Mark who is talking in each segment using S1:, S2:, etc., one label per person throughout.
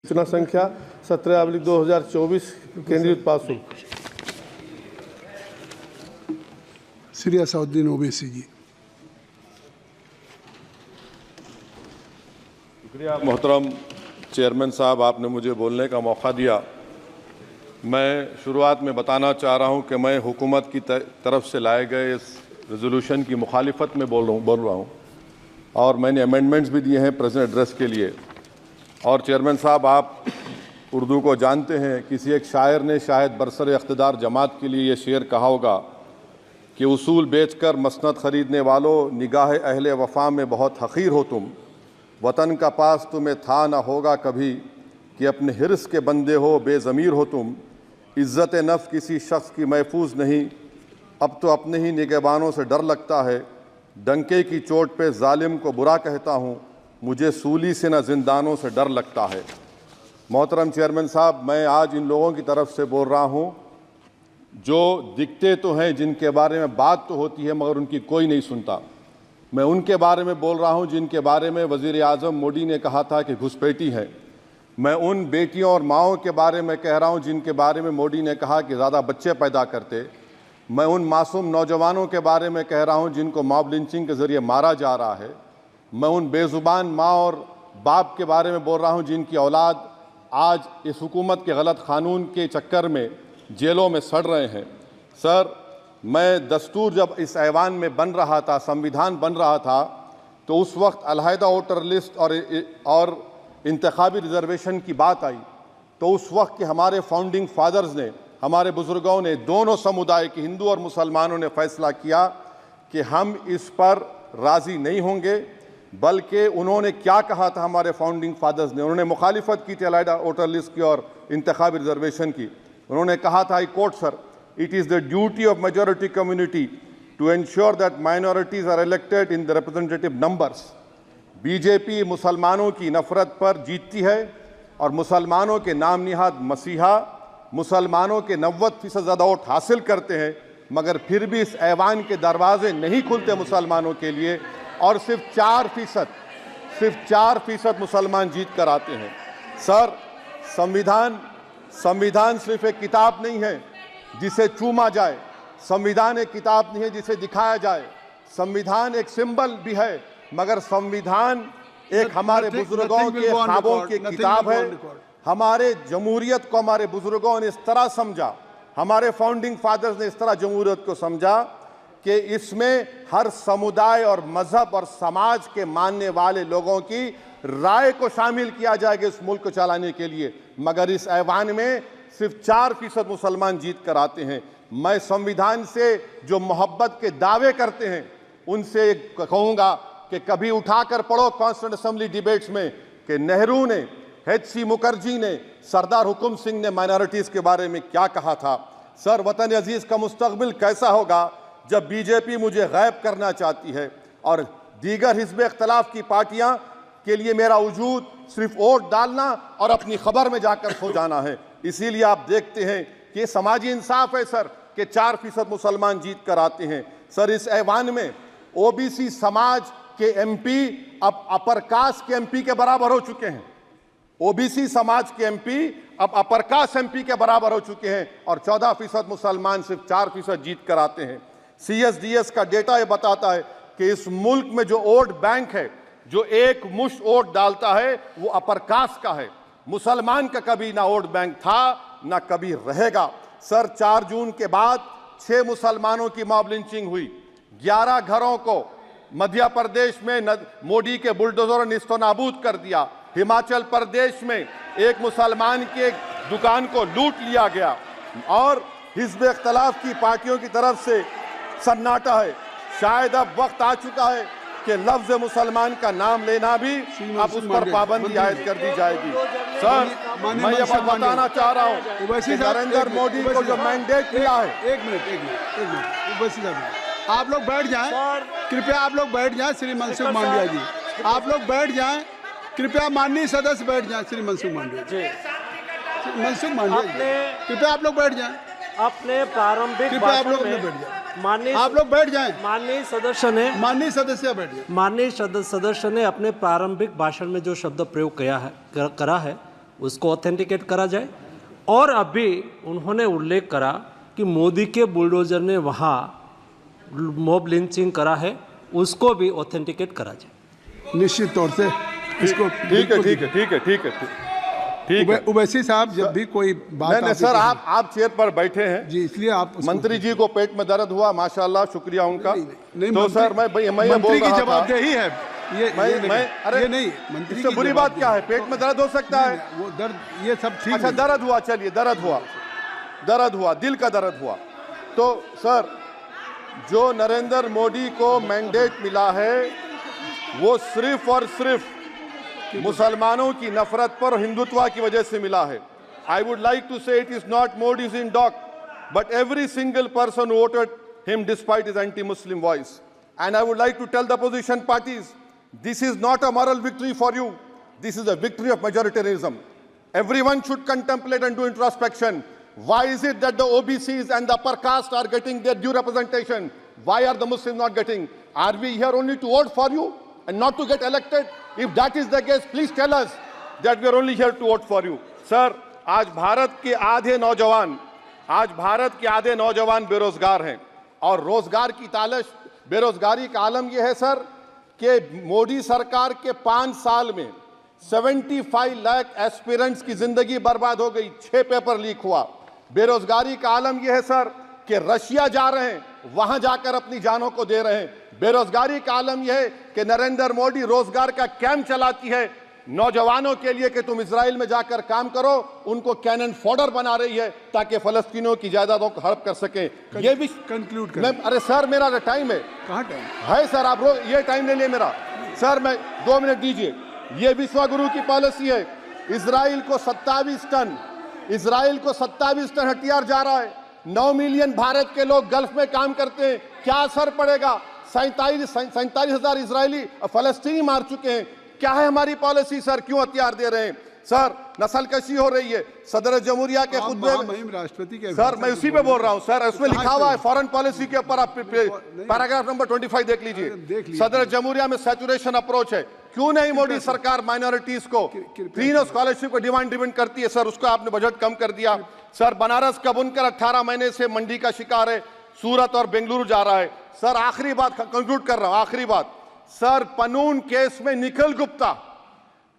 S1: सूचना संख्या 17/2024 केंद्रीय उत्पाद शुल्क।
S2: श्री असउद्दीन ओवैसी जी।
S3: शुक्रिया मोहतरम चेयरमैन साहब, आपने मुझे बोलने का मौका दिया। मैं शुरुआत में बताना चाह रहा हूं कि मैं हुकूमत की तरफ से लाए गए इस रेजोल्यूशन की मुखालिफत में बोल रहा हूं और मैंने अमेंडमेंट्स भी दिए हैं प्रेजेंट एड्रेस के लिए। और चेयरमैन साहब, आप उर्दू को जानते हैं। किसी एक शायर ने शायद बरसर इक़्तिदार जमात के लिए ये शेर कहा होगा कि उसूल बेचकर मसनद ख़रीदने वालों, निगाह अहले वफ़ा में बहुत हक़ीर हो तुम। वतन का पास तुम्हें था न होगा कभी कि अपने हिर्स के बंदे हो, बेज़मीर हो तुम। इज़्ज़त नफ्स किसी शख्स की महफूज नहीं, अब तो अपने ही निगहबानों से डर लगता है। डंके की चोट पे जालिम को बुरा कहता हूँ, मुझे सूली से न जिंदानों से डर लगता है। मोहतरम चेयरमैन साहब, मैं आज इन लोगों की तरफ से बोल रहा हूँ जो दिखते तो हैं, जिनके बारे में बात तो होती है मगर उनकी कोई नहीं सुनता। मैं उनके बारे में बोल रहा हूँ जिनके बारे में वज़ीर आज़म मोदी ने कहा था कि घुसपैठी है। मैं उन बेटियों और माओं के बारे में कह रहा हूँ जिनके बारे में मोदी ने कहा कि ज़्यादा बच्चे पैदा करते। मैं उन मासूम नौजवानों के बारे में कह रहा हूँ जिनको मॉब लिंचिंग के ज़रिए मारा जा रहा है। मैं उन बेज़ुबान माँ और बाप के बारे में बोल रहा हूँ जिनकी औलाद आज इस हुकूमत के गलत कानून के चक्कर में जेलों में सड़ रहे हैं। सर, मैं दस्तूर जब इस ऐवान में बन रहा था, संविधान बन रहा था, तो उस वक्त अलहदा वोटर लिस्ट और इंतखाबी रिजर्वेशन की बात आई तो उस वक्त के हमारे फाउंडिंग फादर्स ने, हमारे बुजुर्गों ने, दोनों समुदाय के हिंदू और मुसलमानों ने फैसला किया कि हम इस पर राज़ी नहीं होंगे। बल्कि उन्होंने क्या कहा था हमारे फाउंडिंग फादर्स ने, उन्होंने मुखालिफत की थी अलहदा वोटर लिस्ट की और इंतखाबी रिजर्वेशन की। उन्होंने कहा था, I quote sir, it is the duty of majority community to ensure that minorities are elected in the representative numbers. BJP मुसलमानों की नफरत पर जीतती है और मुसलमानों के नाम निहाद मसीहा मुसलमानों के 90% ज़्यादा वोट हासिल करते हैं, मगर फिर भी इस ऐवान के दरवाजे नहीं खुलते मुसलमानों के लिए और सिर्फ 4% मुसलमान जीत कर आते हैं। सर, संविधान सिर्फ एक किताब नहीं है जिसे चूमा जाए, संविधान एक किताब नहीं है जिसे दिखाया जाए, संविधान एक सिंबल भी है, मगर संविधान एक हमारे बुजुर्गों के ख्वाबों की किताब है। हमारे जमहूरियत को हमारे बुजुर्गों ने इस तरह समझा, हमारे फाउंडिंग फादर्स ने इस तरह जमहूरियत को समझा कि इसमें हर समुदाय और मजहब और समाज के मानने वाले लोगों की राय को शामिल किया जाएगा इस मुल्क को चलाने के लिए। मगर इस ऐवान में सिर्फ 4% मुसलमान जीत कर आते हैं। मैं संविधान से जो मोहब्बत के दावे करते हैं उनसे कहूँगा कि कभी उठाकर पढ़ो कॉन्स्टिट्यूएंट असेंबली डिबेट्स में कि नेहरू ने, HC मुखर्जी ने, सरदार हुकुम सिंह ने माइनॉरिटीज़ के बारे में क्या कहा था। सर, वतन अजीज़ का मुस्तकबिल कैसा होगा जब बीजेपी मुझे गायब करना चाहती है और दीगर हिज़्ब इख्तिलाफ की पार्टियां के लिए मेरा वजूद सिर्फ वोट डालना और अपनी खबर में जाकर सो जाना है। इसीलिए आप देखते हैं कि समाजी इंसाफ है सर कि 4% मुसलमान जीत कर आते हैं। सर, इस ऐवान में OBC समाज के MP अब अपर कास्ट के MP के बराबर हो चुके हैं। OBC समाज के MP अब अपर कास्ट MP के बराबर हो चुके हैं और 14% मुसलमान सिर्फ 4% जीत कर आते हैं। CSDS का डेटा ये बताता है कि इस मुल्क में जो वोट बैंक है, जो एक मुश्त वोट डालता है, वो अपर कास्ट का है। मुसलमान का कभी ना वोट बैंक था ना कभी रहेगा। सर, 4 जून के बाद 6 मुसलमानों की मॉब लिंचिंग हुई। 11 घरों को मध्य प्रदेश में मोदी के बुलडोजर ने निस्तो नाबूद कर दिया। हिमाचल प्रदेश में एक मुसलमान की एक दुकान को लूट लिया गया और हिज़्ब इख्तिलाफ की पार्टियों की तरफ से सन्नाटा है। शायद अब वक्त आ चुका है कि लफ्ज़ मुसलमान का नाम लेना भी अब उस पर पाबंदी आयद कर दी जाएगी। सर, मैं ये बात बताना चाह रहा हूँ कि नरेंद्र मोदी को जो मैंडेट मिला है।
S2: एक मिनट, आप लोग बैठ जाएं, कृपया आप लोग बैठ जाएं। श्री मनसुख मांडविया जी, आप लोग बैठ जाएं, कृपया माननीय सदस्य बैठ जाएं। श्री मनसुख मांडविया जी, कृपया आप लोग बैठ जाएं।
S4: अपने प्रारंभिक भाषण में
S2: आप लोग बैठ जाएं।
S4: माननीय सदस्य ने अपने प्रारंभिक भाषण में जो शब्द प्रयोग करा है उसको ऑथेंटिकेट करा जाए। और अभी उन्होंने उल्लेख करा कि मोदी के बुलडोजर ने वहाँ मॉब लिंचिंग करा है, उसको भी ऑथेंटिकेट करा जाए।
S2: निश्चित तौर से इसको
S3: ठीक है।
S2: उवैसी साहब जब भी कोई बात
S3: नहीं सर, आप चेयर पर बैठे हैं
S2: जी, इसलिए आप
S3: मंत्री जी को पेट में दर्द हुआ, माशाल्लाह, शुक्रिया उनका।
S2: नहीं,
S3: तो सर मैं ये बोल
S2: की
S3: रहा था,
S2: जवाबदेही है
S3: अरे
S2: ये नहीं मंत्री
S3: इससे
S2: की
S3: बुरी बात क्या है? पेट में दर्द हो सकता है,
S2: वो दर्द ये सब ठीक
S3: अच्छा
S2: है।
S3: दर्द हुआ, चलिए दर्द हुआ, दिल का दर्द हुआ। तो सर, जो नरेंद्र मोदी को मैंडेट मिला है वो सिर्फ और सिर्फ मुसलमानों की नफरत पर हिंदुत्व की वजह से मिला है। I would like to say it is not Modi's in dock, but every single person voted him despite his anti Muslim voice. And I would like to tell the opposition parties, this is not a moral victory for you, this is a victory of majoritarianism. Everyone should contemplate and do introspection. Why is it that the OBCs and the upper caste are getting their due representation? Why are the Muslims not getting? Are we here only to vote for you and not to get elected? If that is the case, please tell us that we are only here to vote for you. Sir, आज भारत के आधे नौजवान बेरोजगार हैं और रोजगार की तालाश, बेरोजगारी का आलम यह है सर कि मोदी सरकार के 5 साल में 75 लाख एस्पिरेंट्स की जिंदगी बर्बाद हो गई, 6 पेपर लीक हुआ। बेरोजगारी का आलम यह है सर कि रशिया जा रहे हैं, वहां जाकर अपनी जानों को दे रहे हैं। बेरोजगारी का आलम यह है कि नरेंद्र मोदी रोजगार का कैंप चलाती है नौजवानों के लिए कि तुम इजराइल में जाकर काम करो, उनको कैनन फॉडर बना रही है ताकि फलस्तीनियों की जायदादों को हड़प कर सके। ये भी
S2: कंक्लूड
S3: मैं, अरे सर मेरा टाइम है,
S2: कहाँ टाइम
S3: है सर, आप ये टाइम ले लिए मेरा। सर मैं 2 मिनट दीजिए। ये विश्वगुरु की पॉलिसी है, इजराइल को 27 टन हथियार जा रहा है। 9 मिलियन भारत के लोग गल्फ में काम करते हैं, क्या असर पड़ेगा? 47,000 इजरायली फलस्तीनी मार चुके हैं। क्या है हमारी पॉलिसी सर? क्यों हथियार दे रहे हैं सर? नस्लकशी हो रही है। सदर जमहूरिया के खुतबे में
S2: राष्ट्रपति के
S3: सर, मैं उसी पे बोल रहा हूं सर, उसमें लिखा हुआ है फॉरेन पॉलिसी के ऊपर, आप पैराग्राफ नंबर 25 देख लीजिए। सदर जमहूरिया में सैचुरेशन अप्रोच है। क्यों नहीं मोदी सरकार माइनॉरिटीज को फ्री स्कॉलरशिप को डिमांड करती है सर? उसको आपने बजट कम कर दिया। सर बनारस का बुनकर 18 महीने से मंडी का शिकार है, सूरत और बेंगलुरु जा रहा है। सर आखिरी बात कंक्लूड कर रहा हूं, आखिरी बात सर, पनून केस में निखिल गुप्ता,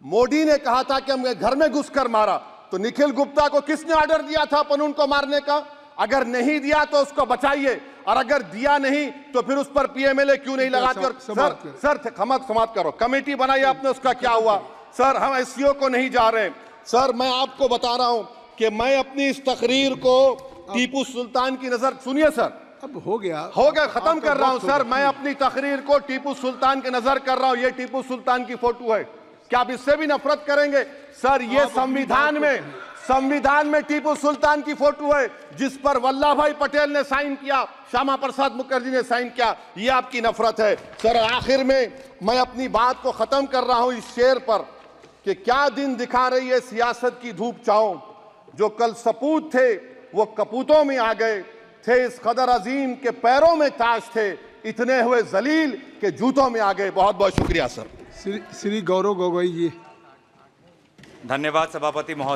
S3: मोदी ने कहा था कि हम घर में घुसकर मारा, तो निखिल गुप्ता को किसने ऑर्डर दिया था पनून को मारने का? अगर नहीं दिया तो उसको बचाइए, और अगर दिया नहीं तो फिर उस पर पीएमएलए क्यों नहीं लगाते? और सर समाप्त करो। कमेटी बनाई आपने, उसका क्या हुआ? सर हम एससीओ को नहीं जा रहे। सर मैं आपको बता रहा हूं कि मैं अपनी इस तकरीर को टीपू सुल्तान की नजर, सुनिए सर,
S2: अब हो गया
S3: खत्म कर रहा हूं सर। मैं अपनी तकरीर को टीपू सुल्तान के नजर कर रहा हूं। ये टीपू सुल्तान की फोटो है, क्या आप इससे भी नफरत करेंगे? सर ये संविधान में टीपू सुल्तान की फोटो है जिस पर वल्लभ भाई पटेल ने साइन किया, श्यामा प्रसाद मुखर्जी ने साइन किया। ये आपकी नफरत है सर। आखिर में मैं अपनी बात को खत्म कर रहा हूं इस शेर पर कि क्या दिन दिखा रही है सियासत की धूप छांव, जो कल सपूत थे वो कपूतों में आ गए, थे इस कदर अजीम के पैरों में ताज थे, इतने हुए जलील के जूतों में आ गए। बहुत बहुत शुक्रिया सर।
S2: श्री गौरव गोगोई जी।
S5: धन्यवाद सभापति महोदय।